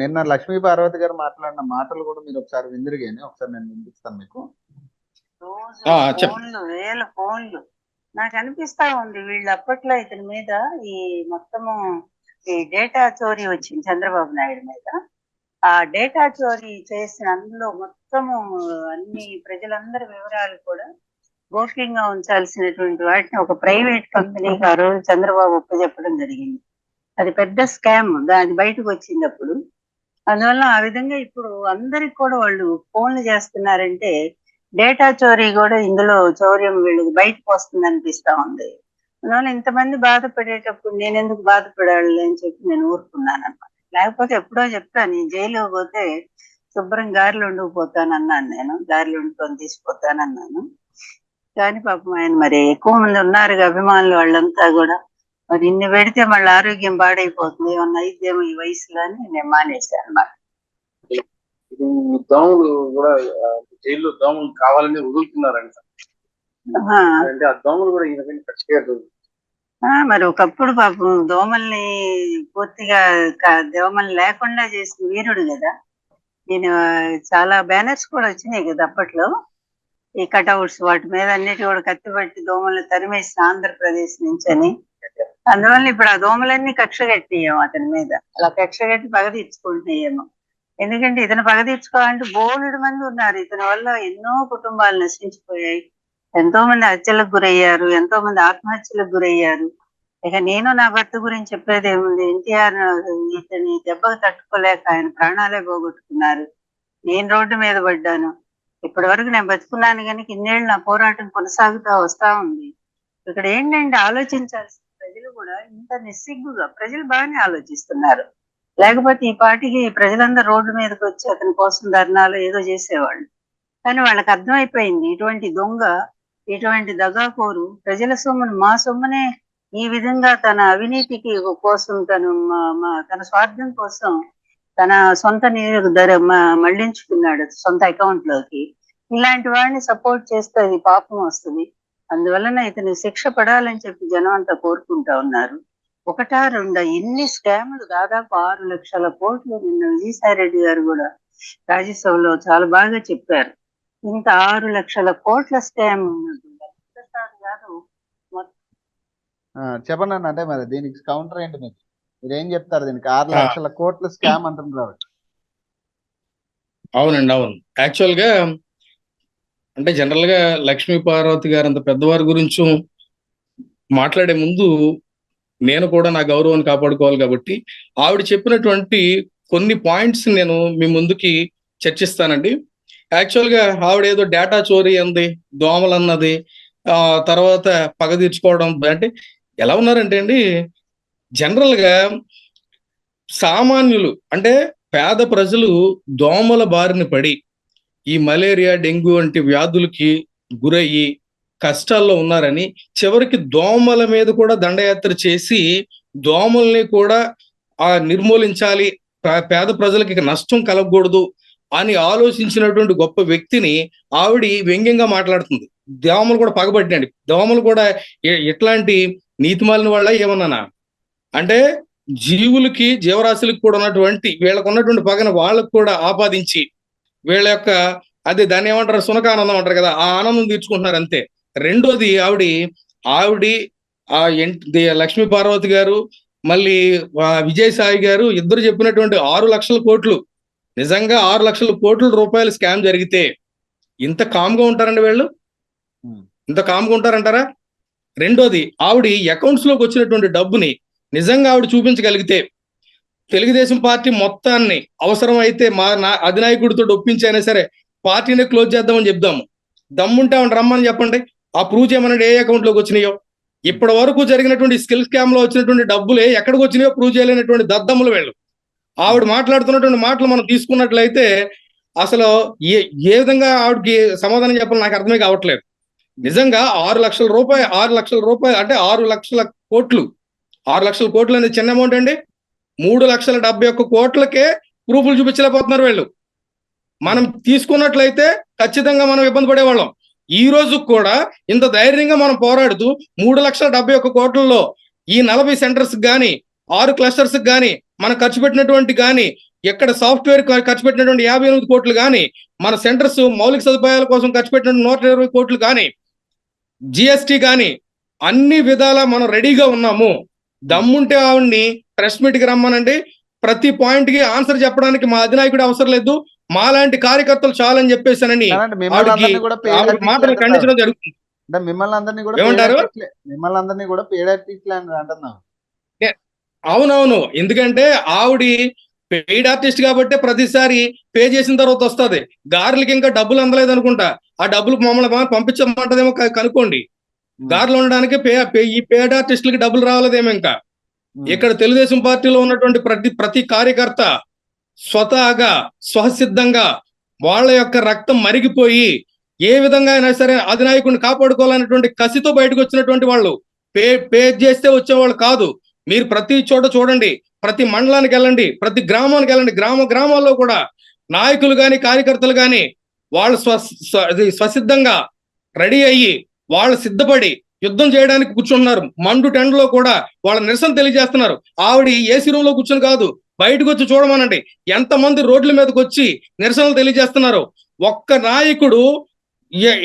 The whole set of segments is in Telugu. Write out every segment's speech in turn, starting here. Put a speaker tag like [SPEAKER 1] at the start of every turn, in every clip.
[SPEAKER 1] నిన్న లక్ష్మీ పార్వతి గారు మాట్లాడిన మాటలు కూడా మీరు ఒకసారి విందిరిగాని, ఒకసారి నేను వినిపిస్తాను మీకు.
[SPEAKER 2] రోజు ఫోన్లు, వేల ఫోన్లు. నాకు అనిపిస్తా ఉంది వీళ్ళు అప్పట్లో ఇతని మీద ఈ మొత్తము ఈ డేటా చోరీ వచ్చింది చంద్రబాబు నాయుడు మీద. ఆ డేటా చోరీ చేసిన అందులో మొత్తము అన్ని ప్రజలందరి వివరాలు కూడా గోప్యంగా ఉంచాల్సినటువంటి వాటిని ఒక ప్రైవేట్ కంపెనీకి ఆ రోజు చంద్రబాబు ఒప్పచెప్పడం జరిగింది. అది పెద్ద స్కామ్, అది బయటకు వచ్చింది అప్పుడు. అందువల్ల ఆ విధంగా ఇప్పుడు అందరికి కూడా వాళ్ళు ఫోన్లు చేస్తున్నారంటే డేటా చోరీ కూడా ఇందులో చౌర్యం వీళ్ళకి బయటకు వస్తుంది అనిపిస్తా ఉంది. అందువల్ల ఇంతమంది బాధపడేటప్పుడు నేను ఎందుకు బాధపడాలి అని చెప్పి నేను ఊరుకున్నాను అన్నమాట. లేకపోతే ఎప్పుడో చెప్తాను, నేను జైలు పోతే శుభ్రం గారిలో ఉండిపోతాను అన్నాను, నేను గారిలో ఉండుకొని తీసిపోతానన్నాను. కానీ పాపం ఆయన మరి ఎక్కువ మంది ఉన్నారు అభిమానులు వాళ్ళంతా కూడా, మరి ఇన్ని పెడితే మళ్ళీ ఆరోగ్యం పాడైపోతుంది, ఏమన్నా అయిద్దేమో ఈ వయసులో అని నేను మానేశాను అన్నమాట.
[SPEAKER 3] దోమలు కూడా జైల్లో దోమలు కావాలని వదులుతున్నారంట. అంటే ఆ దోమలు కూడా ఈ రకంగా ఖచ్చితంగా
[SPEAKER 2] మరి ఒకప్పుడు పాపం దోమల్ని పూర్తిగా దోమలు లేకుండా చేసిన వీరుడు కదా. నేను చాలా బ్యానర్స్ కూడా వచ్చినాయి కదా అప్పట్లో, ఈ కట్అవుట్స్ వాటి మీద అన్నిటి కూడా కత్తిపట్టి దోమలు తరిమేసిన ఆంధ్రప్రదేశ్ నుంచి అని. అందువల్ల ఇప్పుడు ఆ దోమలన్నీ కక్ష కట్టియేమో అతని మీద, అలా కక్ష కట్టి పగ తీర్చుకుంటున్నాయేమో. ఎందుకంటే ఇతను పగ తీర్చుకోవాలంటే బోలెడు మంది ఉన్నారు, ఇతని వల్ల ఎన్నో కుటుంబాలు నశించిపోయాయి, ఎంతో మంది హత్యలకు గురయ్యారు, ఎంతో మంది ఆత్మహత్యలకు గురయ్యారు. ఇక నేను నా భర్త గురించి చెప్పేది ఏముంది, ఎన్టీఆర్ ఇతని దెబ్బకు తట్టుకోలేక ఆయన ప్రాణాలే పోగొట్టుకున్నారు, నేను రోడ్డు మీద పడ్డాను. ఇప్పటి వరకు నేను బతుకున్నాను కనుక ఇన్నేళ్ళు నా పోరాటం కొనసాగుతా వస్తా ఉంది. ఇక్కడ ఏంటంటే ఆలోచించాల్సిన ప్రజలు కూడా ఇంత నిస్సిగ్గుగా, ప్రజలు బాగానే ఆలోచిస్తున్నారు, లేకపోతే ఈ పార్టీకి ప్రజలందరూ రోడ్డు మీదకి వచ్చి అతని కోసం ధర్నాలు ఏదో చేసేవాళ్ళు. కానీ వాళ్ళకి అర్థమైపోయింది ఇటువంటి దొంగ, ఇటువంటి దగాకోరు ప్రజల సొమ్మును, మా సొమ్మునే ఈ విధంగా తన అవినీతికి కోసం, తన స్వార్థం కోసం తన సొంత మళ్లించుకున్నాడు సొంత అకౌంట్ లోకి. ఇలాంటి వాడిని సపోర్ట్ చేస్తే అది పాపం వస్తుంది. అందువలన ఇతని శిక్ష పడాలని చెప్పి జనం అంతా కోరుకుంటా ఉన్నారు. ఒకటా రెండా ఎన్ని స్కాములు, దాదాపు 6 లక్షల కోట్లు. నిన్న విజయసాయి రెడ్డి గారు కూడా రాజ్యసభలో చాలా బాగా చెప్పారు. ఇంత 6 లక్షల కోట్ల స్కామ్ కాదు.
[SPEAKER 1] చెప్పండి అన్న, అంటే మరి దీనికి కౌంటర్ ఏంటి, మీరు ఏం చెప్తారు దీనికి? 6 లక్షల కోట్ల స్కామ్ అంటున్నారు.
[SPEAKER 4] అవునండి, అవును. యాక్చువల్ గా అంటే జనరల్ గా లక్ష్మీ పార్వతి గారు అంత పెద్దవారి గురించి మాట్లాడే ముందు నేను కూడా నా గౌరవాన్ని కాపాడుకోవాలి కాబట్టి ఆవిడ చెప్పినటువంటి కొన్ని పాయింట్స్ నేను మీ ముందుకి చర్చిస్తానండి. యాక్చువల్ గా ఆవిడ ఏదో డేటా చోరీ అంది, దోమలు అన్నది, తర్వాత పగ తీర్చుకోవడం. అంటే ఎలా ఉన్నారంటే అండి, జనరల్ గా సామాన్యులు అంటే పేద ప్రజలు దోమల బారిన పడి ఈ మలేరియా, డెంగ్యూ వంటి వ్యాధులకి గురయ్యి కష్టాల్లో ఉన్నారని చివరికి దోమల మీద కూడా దండయాత్ర చేసి దోమల్ని కూడా నిర్మూలించాలి, పేద ప్రజలకి నష్టం కలగకూడదు అని ఆలోచించినటువంటి గొప్ప వ్యక్తిని ఆవిడ వ్యంగ్యంగా మాట్లాడుతుంది. దోమలు కూడా పగబట్టినండి, దోమలు కూడా ఎట్లాంటి నీతిమాలిన వాళ్ళ ఏమన్నానా అంటే జీవులకి, జీవరాశులకు కూడా ఉన్నటువంటి వీళ్ళకు ఉన్నటువంటి పగన వాళ్ళకు కూడా ఆపాదించి వీళ్ళ యొక్క అది దాన్ని ఏమంటారు, సునకానందం అంటారు కదా, ఆ ఆనందం తీర్చుకుంటున్నారు అంతే. రెండోది ఆవిడ లక్ష్మీ పార్వతి గారు మళ్ళీ విజయసాయి గారు ఇద్దరు చెప్పినటువంటి 6 లక్షల కోట్లు, నిజంగా 6 లక్షల కోట్ల రూపాయలు స్కామ్ జరిగితే ఇంత కామ్గా ఉంటారండి వీళ్ళు? ఇంత కామ్గా ఉంటారంటారా? రెండోది ఆవిడ అకౌంట్స్ లోకి వచ్చినటువంటి డబ్బుని నిజంగా ఆవిడ చూపించగలిగితే తెలుగుదేశం పార్టీ మొత్తాన్ని అవసరం అయితే నా అధినాయకుడితో ఒప్పించైనా సరే పార్టీని క్లోజ్ చేద్దామని చెప్దాము. దమ్ముంటే ఆవిడ రమ్మని చెప్పండి, ఆ ప్రూవ్ చేయమనండి ఏ అకౌంట్ లోకి వచ్చినాయో. ఇప్పటి వరకు జరిగినటువంటి స్కిల్ స్కామ్ లో వచ్చినటువంటి డబ్బులే ఎక్కడికి వచ్చినాయో ప్రూవ్ చేయలేనటువంటి దద్దమ్ములు వీళ్ళు. ఆవిడ మాట్లాడుతున్నటువంటి మాటలు మనం తీసుకున్నట్లయితే అసలు ఏ విధంగా ఆవిడకి సమాధానం చెప్పాలి నాకు అర్థమే కావట్లేదు. నిజంగా 6 లక్షల రూపాయలు అంటే 6 లక్షల కోట్లు. 6 లక్షల కోట్లు అనేది చిన్న అమౌంట్ అండి. 3,71 కోట్లకే ప్రూఫ్లు చూపించలేకపోతున్నారు వీళ్ళు. మనం తీసుకున్నట్లయితే ఖచ్చితంగా మనం ఇబ్బంది పడేవాళ్ళం. ఈ రోజు కూడా ఇంత ధైర్యంగా మనం పోరాడుతూ 3,71 కోట్లలో ఈ 40 సెంటర్స్ కానీ 6 క్లస్టర్స్ కానీ మనం ఖర్చు పెట్టినటువంటి కానీ ఎక్కడ సాఫ్ట్వేర్ ఖర్చు పెట్టినటువంటి 58 కోట్లు కానీ, మన సెంటర్స్ మౌలిక సదుపాయాల కోసం ఖర్చు పెట్టిన 120 కోట్లు కానీ, జిఎస్టీ కానీ, అన్ని విధాలా మనం రెడీగా ఉన్నాము. దమ్ముంటే ఆవిడ్ని ప్రెస్ మీట్ కి రమ్మనండి, ప్రతి పాయింట్ కి ఆన్సర్ చెప్పడానికి మా అధినాయకుడు అవసరం లేదు, మాలాంటి కార్యకర్తలు చాలని చెప్పేసానని మాటలు ఖండించడం జరుగుతుంది.
[SPEAKER 1] అంటే మిమ్మల్ని అందరినీ కూడా పెయిడ్ ఆర్టిస్టులు అని అంటున్నాం.
[SPEAKER 4] అవునవును, ఎందుకంటే ఆవిడ పెయిడ్ ఆర్టిస్ట్ కాబట్టి ప్రతిసారి పే చేసిన తర్వాత వస్తుంది. గారెలకి ఇంకా డబ్బులు అందలేదు అనుకుంటా, ఆ డబ్బులు మమ్మల్ని పంపించమంటదేమో కనుక్కోండి. గారెలు ఉండడానికి ఈ పెయిడ్ ఆర్టిస్టులకి డబ్బులు రావాలదేమో. ఇంకా ఇక్కడ తెలుగుదేశం పార్టీలో ఉన్నటువంటి ప్రతి కార్యకర్త స్వతహాగా స్వసిద్ధంగా వాళ్ళ యొక్క రక్తం మరిగిపోయి ఏ విధంగా అయినా సరే అధినాయకుడిని కాపాడుకోవాలనేటువంటి కసితో బయటకు వచ్చినటువంటి వాళ్ళు. పే చేస్తే వచ్చేవాళ్ళు కాదు. మీరు ప్రతి చోట చూడండి, ప్రతి మండలానికి వెళ్ళండి, ప్రతి గ్రామానికి వెళ్ళండి, గ్రామాల్లో కూడా నాయకులు కానీ కార్యకర్తలు కానీ వాళ్ళు స్వసిద్ధంగా రెడీ అయ్యి వాళ్ళు సిద్ధపడి యుద్ధం చేయడానికి కూర్చుంటున్నారు. మండు టెండలో కూడా వాళ్ళ నిరసన తెలియజేస్తున్నారు. ఆవిడ ఏసీ రూమ్ లో కూర్చొని కాదు, బయటకు వచ్చి చూడమనండి ఎంతమంది రోడ్ల మీదకి వచ్చి నిరసనలు తెలియజేస్తున్నారు. ఒక్క నాయకుడు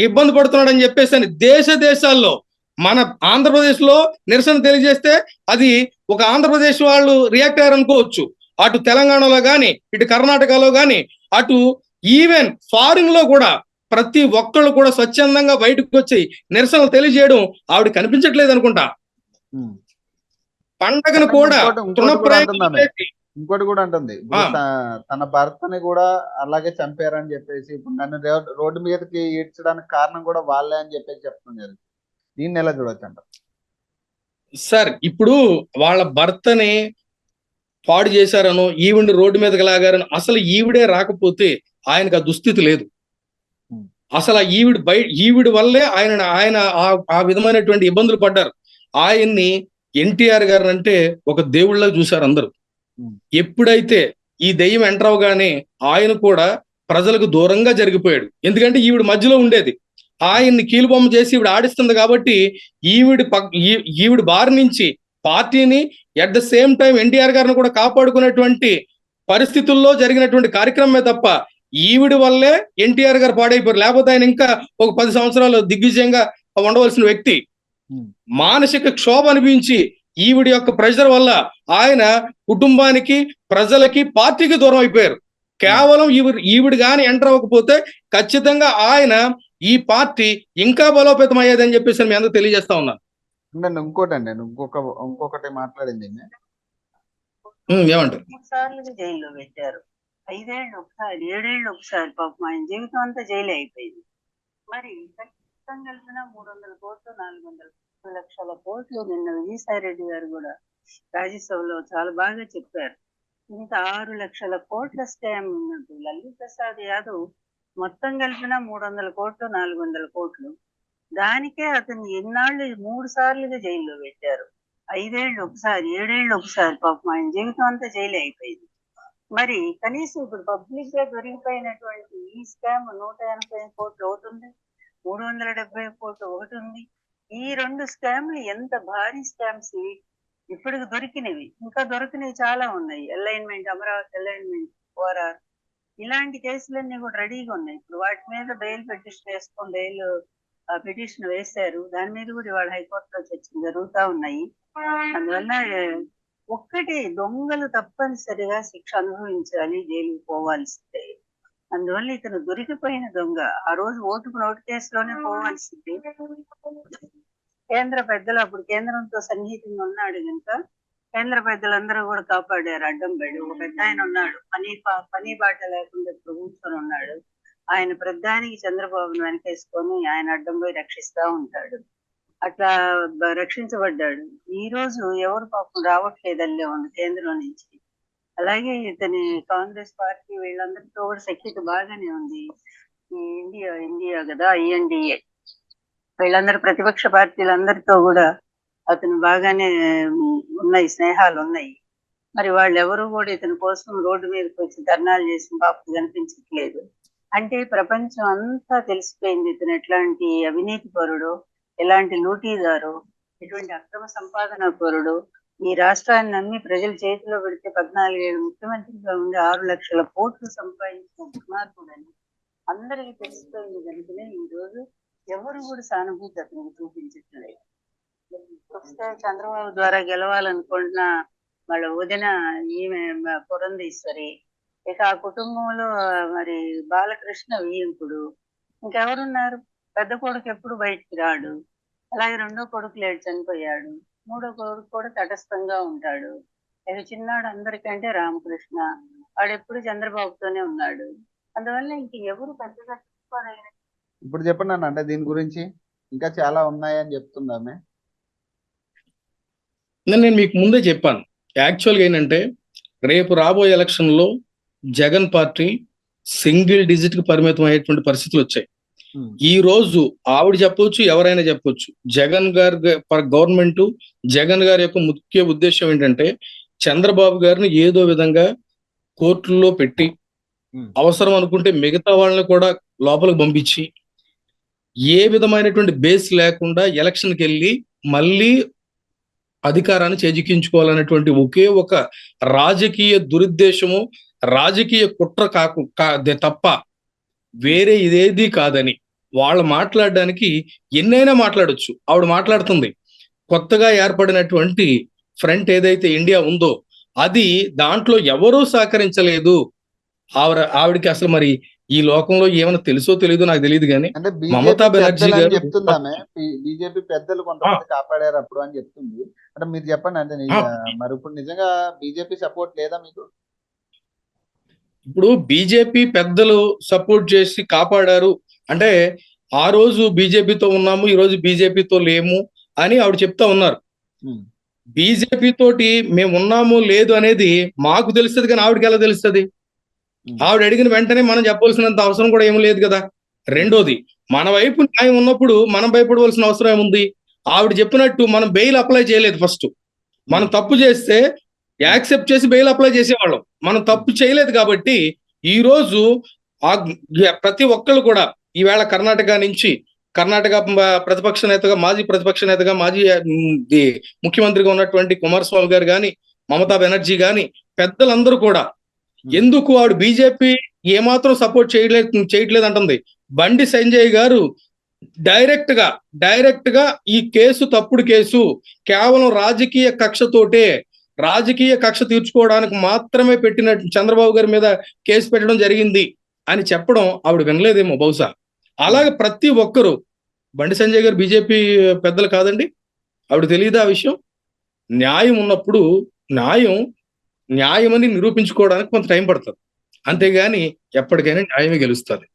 [SPEAKER 4] ఇబ్బంది పడుతున్నాడని చెప్పేసి దేశాల్లో మన ఆంధ్రప్రదేశ్ లో నిరసన తెలియజేస్తే అది ఒక ఆంధ్రప్రదేశ్ వాళ్ళు రియాక్ట్ అయ్యారు అనుకోవచ్చు. అటు తెలంగాణలో కానీ, ఇటు కర్ణాటకలో కానీ, అటు ఈవెన్ ఫారిన్ లో కూడా ప్రతి ఒక్కళ్ళు కూడా స్వచ్ఛందంగా బయటకు వచ్చి నిరసనలు తెలియజేయడం ఆవిడ కనిపించట్లేదు అనుకుంటా. పండగను కూడా
[SPEAKER 1] ఇంకోటి కూడా అంటుంది, తన భర్తని కూడా అలాగే చంపారని చెప్పేసి ఇప్పుడు నన్ను రోడ్డు మీదకి ఈడ్చడానికి కారణం కూడా వాళ్ళే అని చెప్పేసి చెప్తున్నారు. దీన్ని ఎలా చూడొచ్చు అంట
[SPEAKER 4] సార్? ఇప్పుడు వాళ్ళ భర్తని పాడు చేశారనో, ఈవిడ రోడ్డు మీదకి లాగారనో, అసలు ఈవిడే రాకపోతే ఆయనకు ఆ దుస్థితి లేదు. అసలు ఈవిడ వల్లే ఆయన ఆ విధమైనటువంటి ఇబ్బందులు పడ్డారు. ఆయన్ని ఎన్టీఆర్ గారు అంటే ఒక దేవుళ్ళ చూశారు అందరూ. ఎప్పుడైతే ఈ దెయ్యం ఎంటర్ అవగానే ఆయన కూడా ప్రజలకు దూరంగా జరిగిపోయాడు. ఎందుకంటే ఈవిడ మధ్యలో ఉండేది, ఆయన్ని కీలుబొమ్మ చేసి ఈవిడ ఆడిస్తుంది కాబట్టి ఈవిడ బారి నుంచి పార్టీని at the same time NTR గారిని కూడా కాపాడుకునేటువంటి పరిస్థితుల్లో జరిగినటువంటి కార్యక్రమమే తప్ప ఈవిడ వల్లే ఎన్టీఆర్ గారు పాడైపోయారు. లేకపోతే ఆయన ఇంకా ఒక 10 సంవత్సరాలు దిగ్విజయంగా ఉండవలసిన వ్యక్తి. మానసిక క్షోభ అనిపించి ఈవిడ యొక్క ప్రెషర్ వల్ల ఆయన కుటుంబానికి, ప్రజలకి, పార్టీకి దూరం అయిపోయారు. కేవలం ఈవిడ కానీ ఎంటర్ అవ్వకపోతే ఖచ్చితంగా ఆయన ఈ పార్టీ ఇంకా బలోపేతం అయ్యేదని చెప్పేసి మీ అందరూ తెలియజేస్తా ఉన్నాను.
[SPEAKER 1] ఇంకొకటి మాట్లాడింది
[SPEAKER 4] ఏమంటారు?
[SPEAKER 2] 3 సార్లు జైల్లో పెట్టారు. 5 ఏళ్ళు ఒకసారి, 7 ఏళ్ళు ఒకసారి. పాపం ఆయన జీవితం అంతా జైలు అయిపోయింది. మరి ఖచ్చితంగా కలిపిన 300 కోట్లు 400 లక్షల కోట్లు నిన్న విజయసాయి రెడ్డి గారు కూడా రాజ్యసభలో చాలా బాగా చెప్పారు. ఇంత 6 లక్షల కోట్ల స్కామ్ ఉన్నట్టు లల్లూ ప్రసాద్ యాదవ్ మొత్తం కలిపిన 300 కోట్లు 400 కోట్లు. దానికే అతను ఎన్నాళ్ళు 3 సార్లుగా జైల్లో పెట్టారు. 5 ఏళ్ళు ఒకసారి, 7 ఏళ్ళు ఒకసారి. పాపం ఆయన జీవితం అంతా జైలు అయిపోయింది. మరి కనీసం ఇప్పుడు పబ్లిక్ గా దొరికిపోయినటువంటి ఈ స్కామ్ 180 కోట్లు ఒకటి ఉంది, 370 కోట్లు ఒకటి ఉంది. ఈ 2 స్కామ్లు ఎంత భారీ స్కామ్స్ ఇప్పటికి దొరికినవి, ఇంకా దొరికినవి చాలా ఉన్నాయి. అలైన్మెంట్, అమరావతి అలైన్మెంట్, ఓఆర్ఆర్, ఇలాంటి కేసులన్నీ కూడా రెడీగా ఉన్నాయి. ఇప్పుడు వాటి మీద బెయిల్ పిటిషన్ వేశారు. దాని మీద కూడా ఇవాళ హైకోర్టులో చర్చలు జరుగుతూ ఉన్నాయి. అందువల్ల ఒక్కటి, దొంగలు తప్పనిసరిగా శిక్ష అనుభవించాలి, జైలుకి పోవాల్సిందే. అందువల్ల ఇతను దొరికిపోయిన దొంగ. ఆ రోజు నోటు కేసులోనే పోవాల్సింది. కేంద్ర పెద్దలు, అప్పుడు కేంద్రంతో సన్నిహితంగా ఉన్నాడు కనుక కేంద్ర పెద్దలందరూ కూడా కాపాడారు, అడ్డం పడి. ఒక పెద్ద ఆయన ఉన్నాడు, పని బాట లేకుండా ఇప్పుడు కూర్చొని ఉన్నాడు. ఆయన ప్రధానికి చంద్రబాబును వెనకేసుకొని ఆయన అడ్డం పోయి రక్షిస్తా ఉంటాడు. అట్లా రక్షించబడ్డాడు. ఈ రోజు ఎవరు పాపం రావట్లేదల్లే ఉంది కేంద్రం నుంచి. అలాగే ఇతని కాంగ్రెస్ పార్టీ వీళ్ళందరితో కూడా సఖ్యత బాగానే ఉంది. ఈ ఇండియా కదా, INDA, వీళ్ళందరూ ప్రతిపక్ష పార్టీలందరితో కూడా అతను బాగానే ఉన్నాయి, స్నేహాలు ఉన్నాయి. మరి వాళ్ళు ఎవరు కూడా ఇతని కోసం రోడ్డు మీదకి వచ్చి ధర్నాలు చేసిన పాపం కనిపించట్లేదు. అంటే ప్రపంచం అంతా తెలిసిపోయింది ఇతను ఎట్లాంటి అవినీతి పరుడు, ఎలాంటి లూటీదారు, ఎటువంటి అక్రమ సంపాదన పరుడు, ఈ రాష్ట్రాన్ని నమ్మి ప్రజల చేతిలో పెడితే 14 ముఖ్యమంత్రిగా ఉండి 6 లక్షల కోట్లు సంపాదించిన దుర్మార్గుడని అందరికీ తెలిసిపోయింది కనుకనే ఈ రోజు ఎవరు కూడా సానుభూతి అతనికి చూపించట్లేదు. వస్తే చంద్రబాబు ద్వారా గెలవాలనుకుంటున్న వాళ్ళ వదిన ఈమె పురంధేశ్వరి, ఇక ఆ కుటుంబంలో మరి బాలకృష్ణ వియ్యంకుడు, ఇంకెవరున్నారు? పెద్ద కొడుకు ఎప్పుడు బయటికి రాడు, అలాగే రెండో కొడుకు లేడు చనిపోయాడు, మూడో కొడుకు కూడా తటస్థంగా ఉంటాడు. ఇక చిన్నాడు అందరికంటే రామకృష్ణ, వాడు ఎప్పుడు చంద్రబాబుతోనే ఉన్నాడు. అందువల్ల ఇంక ఎవరు పెద్దగా చెప్పుకోదగిన.
[SPEAKER 1] ఇప్పుడు చెప్పండి అన్న, అంటే దీని గురించి ఇంకా చాలా ఉన్నాయని చెప్తుందామే.
[SPEAKER 4] నేను మీకు ముందే చెప్పాను, యాక్చువల్గా ఏంటంటే రేపు రాబోయే ఎలక్షన్లో జగన్ పార్టీ సింగిల్ డిజిట్ కి పరిమితం అయ్యేటువంటి పరిస్థితులు వచ్చాయి. ఈ రోజు ఆవిడ చెప్పొచ్చు, ఎవరైనా చెప్పొచ్చు, జగన్ గారి గవర్నమెంట్, జగన్ గారి యొక్క ముఖ్య ఉద్దేశం ఏంటంటే చంద్రబాబు గారిని ఏదో విధంగా కోర్టుల్లో పెట్టి అవసరం అనుకుంటే మిగతా వాళ్ళని కూడా లోపలికి పంపించి ఏ విధమైనటువంటి బేస్ లేకుండా ఎలక్షన్కి వెళ్ళి మళ్ళీ అధికారాన్ని చేజిక్కించుకోవాలనేటువంటి ఒకే ఒక రాజకీయ దురుద్దేశము, రాజకీయ కుట్ర తప్ప వేరే ఇదేది కాదని వాళ్ళు మాట్లాడడానికి ఎన్నైనా మాట్లాడొచ్చు. ఆవిడ మాట్లాడుతుంది కొత్తగా ఏర్పడినటువంటి ఫ్రంట్ ఏదైతే ఇండియా ఉందో అది దాంట్లో ఎవరూ సహకరించలేదు. ఆవిడకి అసలు మరి ఈ లోకంలో ఏమైనా తెలుసో తెలియదో నాకు తెలియదు కానీ
[SPEAKER 1] అంటే
[SPEAKER 4] మమతా బెనర్జీ గారు
[SPEAKER 1] చెప్తుందామే బీజేపీ పెద్దలు కొంతమంది కాపాడారు అప్పుడు అని చెప్తుంది. అంటే మీరు చెప్పండి, అంటే మరి ఇప్పుడు నిజంగా బీజేపీ సపోర్ట్ లేదా మీకు?
[SPEAKER 4] ఇప్పుడు బీజేపీ పెద్దలు సపోర్ట్ చేసి కాపాడారు అంటే ఆ రోజు బీజేపీతో ఉన్నాము, ఈ రోజు బీజేపీతో లేము అని ఆవిడ చెప్తా ఉన్నారు. బీజేపీ తోటి మేము ఉన్నాము లేదు అనేది మాకు తెలుస్తుంది కానీ ఆవిడకి ఎలా తెలుస్తుంది? ఆవిడ అడిగిన వెంటనే మనం చెప్పవలసినంత అవసరం కూడా ఏమి లేదు కదా. రెండోది, మన వైపు న్యాయం ఉన్నప్పుడు మనం భయపడవలసిన అవసరం ఏముంది? ఆవిడ చెప్పినట్టు మనం బెయిల్ అప్లై చేయలేదు. ఫస్ట్ మనం తప్పు చేస్తే యాక్సెప్ట్ చేసి బెయిల్ అప్లై చేసేవాళ్ళం. మనం తప్పు చేయలేదు కాబట్టి ఈ రోజు ప్రతి ఒక్కళ్ళు కూడా ఈవేళ కర్ణాటక ప్రతిపక్ష నేతగా, మాజీ ప్రతిపక్ష నేతగా, మాజీ ముఖ్యమంత్రిగా ఉన్నటువంటి కుమారస్వామి గారు కానీ, మమతా బెనర్జీ కానీ, పెద్దలందరూ కూడా ఎందుకు ఆవిడ బీజేపీ ఏమాత్రం సపోర్ట్ చేయట్లేదు అంటుంది. బండి సంజయ్ గారు డైరెక్ట్ గా ఈ కేసు తప్పుడు కేసు, కేవలం రాజకీయ కక్ష తీర్చుకోవడానికి మాత్రమే పెట్టినట్టు చంద్రబాబు గారి మీద కేసు పెట్టడం జరిగింది అని చెప్పడం ఆవిడ వినలేదేమో బహుశా. అలాగే ప్రతి ఒక్కరు, బండి సంజయ్ గారు బీజేపీ పెద్దలు కాదండి, ఆవిడ తెలియదు ఆ విషయం. న్యాయం ఉన్నప్పుడు న్యాయమని నిరూపించుకోవడానికి కొంత టైం పడుతుంది, అంతేగాని ఎప్పటికైనా న్యాయమే గెలుస్తుంది.